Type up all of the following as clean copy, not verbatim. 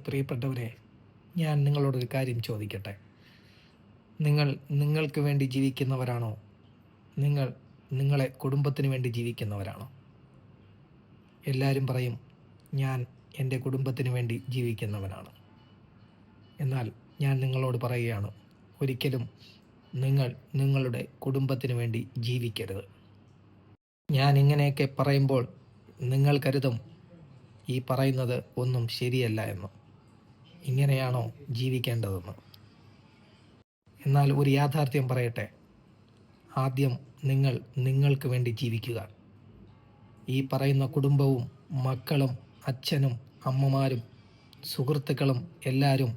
പ്രിയപ്പെട്ടവരെ, ഞാൻ നിങ്ങളോടൊരു കാര്യം ചോദിക്കട്ടെ. നിങ്ങൾക്ക് വേണ്ടി ജീവിക്കുന്നവരാണോ? നിങ്ങൾ നിങ്ങളെ കുടുംബത്തിന് വേണ്ടി ജീവിക്കുന്നവരാണോ? എല്ലാവരും പറയും, ഞാൻ എൻ്റെ കുടുംബത്തിന് വേണ്ടി ജീവിക്കുന്നവനാണ്. എന്നാൽ ഞാൻ നിങ്ങളോട് പറയുകയാണ്, ഒരിക്കലും നിങ്ങൾ നിങ്ങളുടെ കുടുംബത്തിന് വേണ്ടി ജീവിക്കരുത്. ഞാൻ ഇങ്ങനെയൊക്കെ പറയുമ്പോൾ നിങ്ങൾ കരുതും ഈ പറയുന്നത് ഒന്നും ശരിയല്ല എന്ന്. ഇങ്ങനെയാണോ ജീവിക്കേണ്ടതെന്ന്? എന്നാൽ ഒരു യാഥാർത്ഥ്യം പറയട്ടെ. ആദ്യം നിങ്ങൾക്ക് വേണ്ടി ജീവിക്കുക. ഈ പറയുന്ന കുടുംബവും മക്കളും അച്ഛനും അമ്മമാരും സുഹൃത്തുക്കളും എല്ലാവരും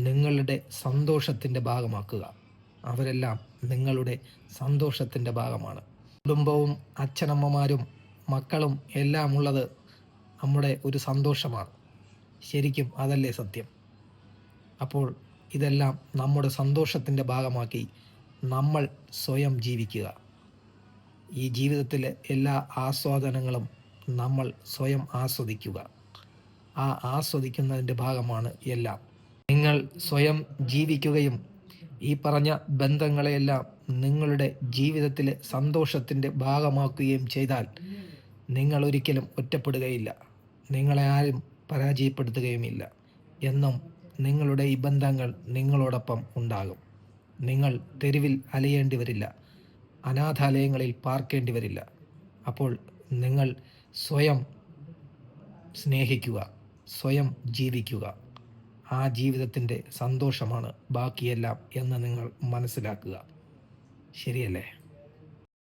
നിങ്ങളുടെ സന്തോഷത്തിൻ്റെ ഭാഗമാക്കുക. അവരെല്ലാം നിങ്ങളുടെ സന്തോഷത്തിൻ്റെ ഭാഗമാണ്. കുടുംബവും അച്ഛനമ്മമാരും മക്കളും എല്ലാം ഉള്ളത് നമ്മുടെ ഒരു സന്തോഷമാണ്. ശരിക്കും അതല്ലേ സത്യം? അപ്പോൾ ഇതെല്ലാം നമ്മുടെ സന്തോഷത്തിൻ്റെ ഭാഗമാക്കി നമ്മൾ സ്വയം ജീവിക്കുക. ഈ ജീവിതത്തിലെ എല്ലാ ആസ്വാദനങ്ങളും നമ്മൾ സ്വയം ആസ്വദിക്കുക. ആ ആസ്വദിക്കുന്നതിൻ്റെ ഭാഗമാണ് എല്ലാം. നിങ്ങൾ സ്വയം ജീവിക്കുകയും ഈ പറഞ്ഞ ബന്ധങ്ങളെയെല്ലാം നിങ്ങളുടെ ജീവിതത്തിലെ സന്തോഷത്തിൻ്റെ ഭാഗമാക്കുകയും ചെയ്താൽ നിങ്ങൾ ഒരിക്കലും ഒറ്റപ്പെടുകയില്ല. നിങ്ങളെ ആരും പരാജയപ്പെടുത്തുകയുമില്ല. എന്നും നിങ്ങളുടെ ഈ ബന്ധങ്ങൾ നിങ്ങളോടൊപ്പം ഉണ്ടാകും. നിങ്ങൾ തെരുവിൽ അലയേണ്ടി വരില്ല. അനാഥാലയങ്ങളിൽ പാർക്കേണ്ടി വരില്ല. അപ്പോൾ നിങ്ങൾ സ്വയം സ്നേഹിക്കുക, സ്വയം ജീവിക്കുക. ആ ജീവിതത്തിൻ്റെ സന്തോഷമാണ് ബാക്കിയെല്ലാം എന്ന് നിങ്ങൾ മനസ്സിലാക്കുക. ശരിയല്ലേ?